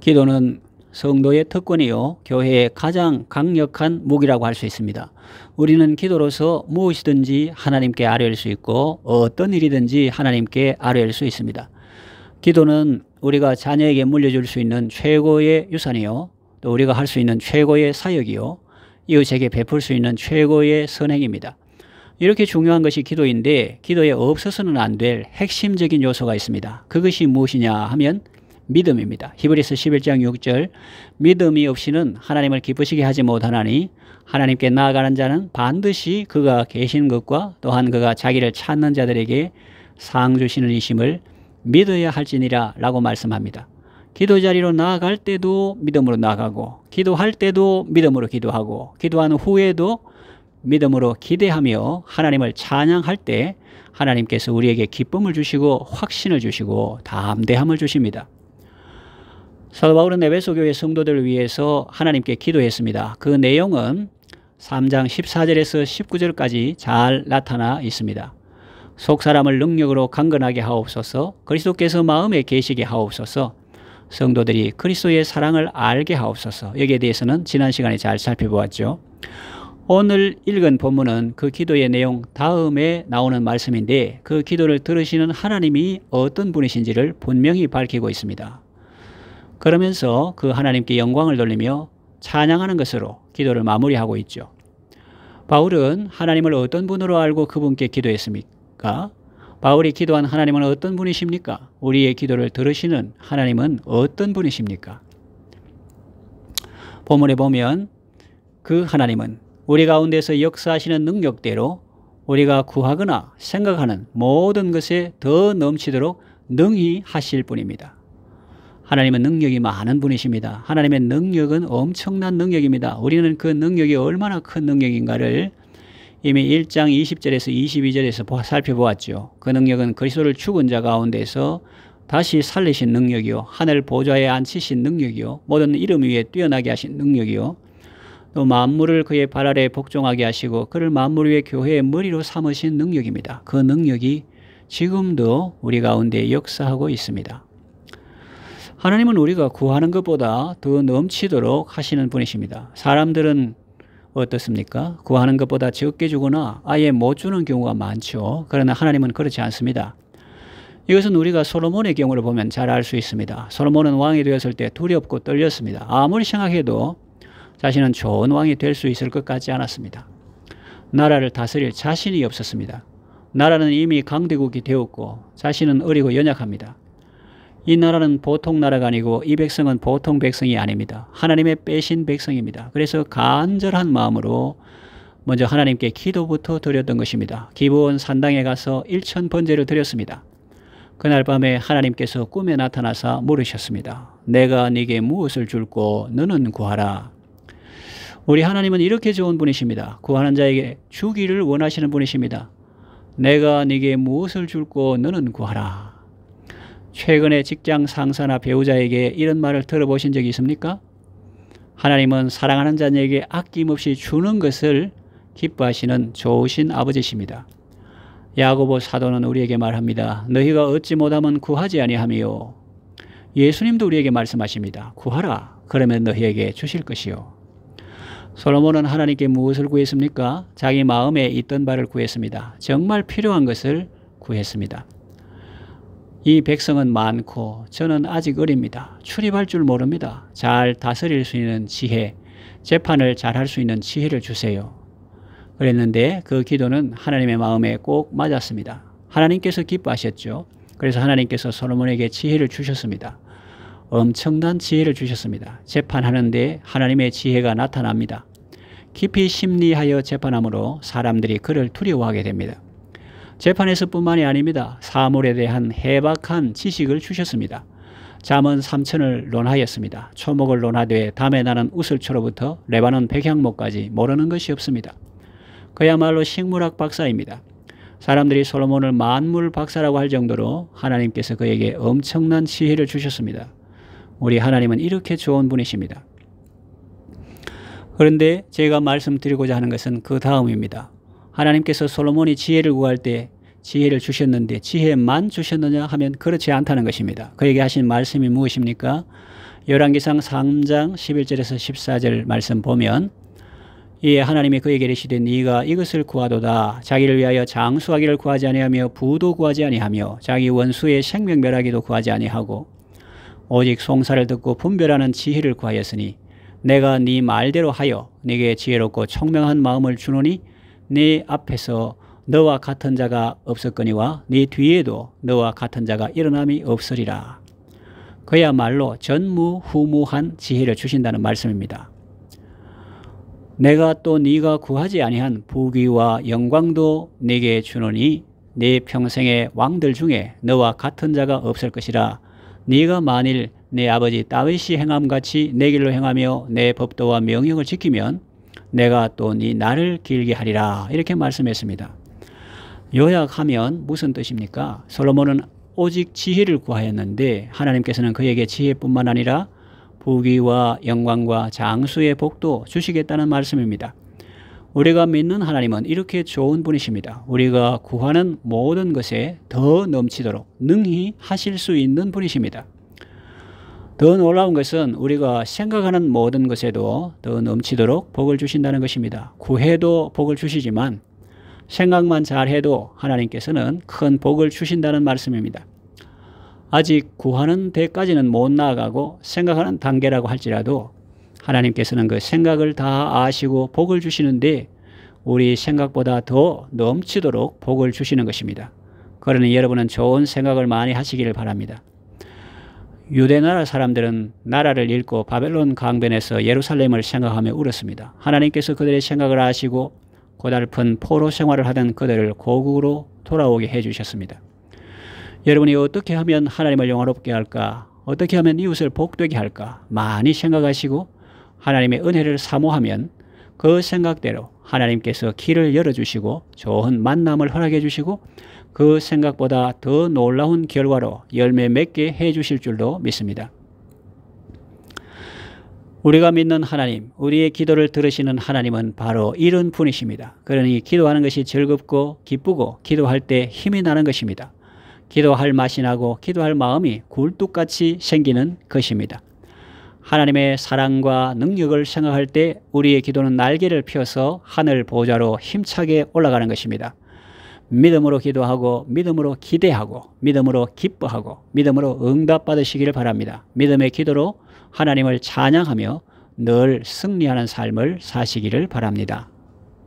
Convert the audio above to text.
기도는 성도의 특권이요, 교회의 가장 강력한 무기라고 할 수 있습니다. 우리는 기도로서 무엇이든지 하나님께 아뢰을 수 있고 어떤 일이든지 하나님께 아뢰을 수 있습니다. 기도는 우리가 자녀에게 물려줄 수 있는 최고의 유산이요, 또 우리가 할 수 있는 최고의 사역이요, 이웃에게 베풀 수 있는 최고의 선행입니다. 이렇게 중요한 것이 기도인데 기도에 없어서는 안 될 핵심적인 요소가 있습니다. 그것이 무엇이냐 하면 믿음입니다. 히브리서 11장 6절, 믿음이 없이는 하나님을 기쁘시게 하지 못하나니 하나님께 나아가는 자는 반드시 그가 계신 것과 또한 그가 자기를 찾는 자들에게 상 주시는 이심을 믿어야 할지니라 라고 말씀합니다. 기도 자리로 나아갈 때도 믿음으로 나아가고, 기도할 때도 믿음으로 기도하고, 기도한 후에도 믿음으로 기대하며 하나님을 찬양할 때 하나님께서 우리에게 기쁨을 주시고 확신을 주시고 담대함을 주십니다. 사도 바울은 에베소 교회 성도들을 위해서 하나님께 기도했습니다. 그 내용은 3장 14절에서 19절까지 잘 나타나 있습니다. 속사람을 능력으로 강건하게 하옵소서, 그리스도께서 마음에 계시게 하옵소서, 성도들이 그리스도의 사랑을 알게 하옵소서. 여기에 대해서는 지난 시간에 잘 살펴보았죠. 오늘 읽은 본문은 그 기도의 내용 다음에 나오는 말씀인데 그 기도를 들으시는 하나님이 어떤 분이신지를 분명히 밝히고 있습니다. 그러면서 그 하나님께 영광을 돌리며 찬양하는 것으로 기도를 마무리하고 있죠. 바울은 하나님을 어떤 분으로 알고 그분께 기도했습니까? 바울이 기도한 하나님은 어떤 분이십니까? 우리의 기도를 들으시는 하나님은 어떤 분이십니까? 본문에 보면 그 하나님은 우리 가운데서 역사하시는 능력대로 우리가 구하거나 생각하는 모든 것에 더 넘치도록 능히 하실 분입니다. 하나님은 능력이 많은 분이십니다. 하나님의 능력은 엄청난 능력입니다. 우리는 그 능력이 얼마나 큰 능력인가를 이미 1장 20절에서 22절에서 살펴보았죠. 그 능력은 그리스도를 죽은 자 가운데서 다시 살리신 능력이요, 하늘 보좌에 앉히신 능력이요, 모든 이름 위에 뛰어나게 하신 능력이요, 또 만물을 그의 발 아래 복종하게 하시고 그를 만물 위의 교회의 머리로 삼으신 능력입니다. 그 능력이 지금도 우리 가운데 역사하고 있습니다. 하나님은 우리가 구하는 것보다 더 넘치도록 하시는 분이십니다. 사람들은 어떻습니까? 구하는 것보다 적게 주거나 아예 못 주는 경우가 많죠. 그러나 하나님은 그렇지 않습니다. 이것은 우리가 솔로몬의 경우를 보면 잘 알 수 있습니다. 솔로몬은 왕이 되었을 때 두렵고 떨렸습니다. 아무리 생각해도 자신은 좋은 왕이 될 수 있을 것 같지 않았습니다. 나라를 다스릴 자신이 없었습니다. 나라는 이미 강대국이 되었고 자신은 어리고 연약합니다. 이 나라는 보통 나라가 아니고 이 백성은 보통 백성이 아닙니다. 하나님의 빼신 백성입니다. 그래서 간절한 마음으로 먼저 하나님께 기도부터 드렸던 것입니다. 기브온 산당에 가서 1000번제를 드렸습니다. 그날 밤에 하나님께서 꿈에 나타나사 물으셨습니다. 내가 네게 무엇을 줄고 너는 구하라. 우리 하나님은 이렇게 좋은 분이십니다. 구하는 자에게 주기를 원하시는 분이십니다. 내가 네게 무엇을 줄고 너는 구하라. 최근에 직장 상사나 배우자에게 이런 말을 들어보신 적이 있습니까? 하나님은 사랑하는 자녀에게 아낌없이 주는 것을 기뻐하시는 좋으신 아버지십니다. 야고보 사도는 우리에게 말합니다. 너희가 얻지 못하면 구하지 아니하며, 예수님도 우리에게 말씀하십니다. 구하라. 그러면 너희에게 주실 것이요. 솔로몬은 하나님께 무엇을 구했습니까? 자기 마음에 있던 바를 구했습니다. 정말 필요한 것을 구했습니다. 이 백성은 많고 저는 아직 어립니다. 출입할 줄 모릅니다. 잘 다스릴 수 있는 지혜, 재판을 잘 할 수 있는 지혜를 주세요. 그랬는데 그 기도는 하나님의 마음에 꼭 맞았습니다. 하나님께서 기뻐하셨죠. 그래서 하나님께서 솔로몬에게 지혜를 주셨습니다. 엄청난 지혜를 주셨습니다. 재판하는데 하나님의 지혜가 나타납니다. 깊이 심리하여 재판함으로 사람들이 그를 두려워하게 됩니다. 재판에서뿐만이 아닙니다. 사물에 대한 해박한 지식을 주셨습니다. 잠언 3천을 논하였습니다. 초목을 논하되 담에 나는 우슬초로부터 레바논 백향목까지 모르는 것이 없습니다. 그야말로 식물학 박사입니다. 사람들이 솔로몬을 만물 박사라고 할 정도로 하나님께서 그에게 엄청난 지혜를 주셨습니다. 우리 하나님은 이렇게 좋은 분이십니다. 그런데 제가 말씀드리고자 하는 것은 그 다음입니다. 하나님께서 솔로몬이 지혜를 구할 때 지혜를 주셨는데 지혜만 주셨느냐 하면 그렇지 않다는 것입니다. 그에게 하신 말씀이 무엇입니까? 열왕기상 3장 11절에서 14절 말씀 보면 이에 하나님이 그에게 이르시되 네가 이것을 구하도다. 자기를 위하여 장수하기를 구하지 아니하며 부도 구하지 아니하며 자기 원수의 생명 멸하기도 구하지 아니하고 오직 송사를 듣고 분별하는 지혜를 구하였으니 내가 네 말대로 하여 네게 지혜롭고 총명한 마음을 주노니 네 앞에서 너와 같은 자가 없었거니와 네 뒤에도 너와 같은 자가 일어남이 없으리라. 그야말로 전무후무한 지혜를 주신다는 말씀입니다. 내가 또 네가 구하지 아니한 부귀와 영광도 네게 주노니 네 평생의 왕들 중에 너와 같은 자가 없을 것이라. 네가 만일 내 아버지 다윗이 행함같이 내 길로 행하며 내 법도와 명령을 지키면 내가 또 네 날을 길게 하리라. 이렇게 말씀했습니다. 요약하면 무슨 뜻입니까? 솔로몬은 오직 지혜를 구하였는데 하나님께서는 그에게 지혜뿐만 아니라 부귀와 영광과 장수의 복도 주시겠다는 말씀입니다. 우리가 믿는 하나님은 이렇게 좋은 분이십니다. 우리가 구하는 모든 것에 더 넘치도록 능히 하실 수 있는 분이십니다. 더 놀라운 것은 우리가 생각하는 모든 것에도 더 넘치도록 복을 주신다는 것입니다. 구해도 복을 주시지만 생각만 잘해도 하나님께서는 큰 복을 주신다는 말씀입니다. 아직 구하는 데까지는 못 나아가고 생각하는 단계라고 할지라도 하나님께서는 그 생각을 다 아시고 복을 주시는데 우리 생각보다 더 넘치도록 복을 주시는 것입니다. 그러니 여러분은 좋은 생각을 많이 하시기를 바랍니다. 유대나라 사람들은 나라를 잃고 바벨론 강변에서 예루살렘을 생각하며 울었습니다. 하나님께서 그들의 생각을 아시고 고달픈 포로 생활을 하던 그들을 고국으로 돌아오게 해주셨습니다. 여러분이 어떻게 하면 하나님을 영화롭게 할까? 어떻게 하면 이웃을 복되게 할까? 많이 생각하시고 하나님의 은혜를 사모하면 그 생각대로 하나님께서 길을 열어주시고 좋은 만남을 허락해 주시고 그 생각보다 더 놀라운 결과로 열매 맺게 해주실 줄로 믿습니다. 우리가 믿는 하나님, 우리의 기도를 들으시는 하나님은 바로 이런 분이십니다. 그러니 기도하는 것이 즐겁고 기쁘고 기도할 때 힘이 나는 것입니다. 기도할 맛이 나고 기도할 마음이 굴뚝같이 생기는 것입니다. 하나님의 사랑과 능력을 생각할 때 우리의 기도는 날개를 펴서 하늘 보좌로 힘차게 올라가는 것입니다. 믿음으로 기도하고 믿음으로 기대하고 믿음으로 기뻐하고 믿음으로 응답받으시기를 바랍니다. 믿음의 기도로 하나님을 찬양하며 늘 승리하는 삶을 사시기를 바랍니다.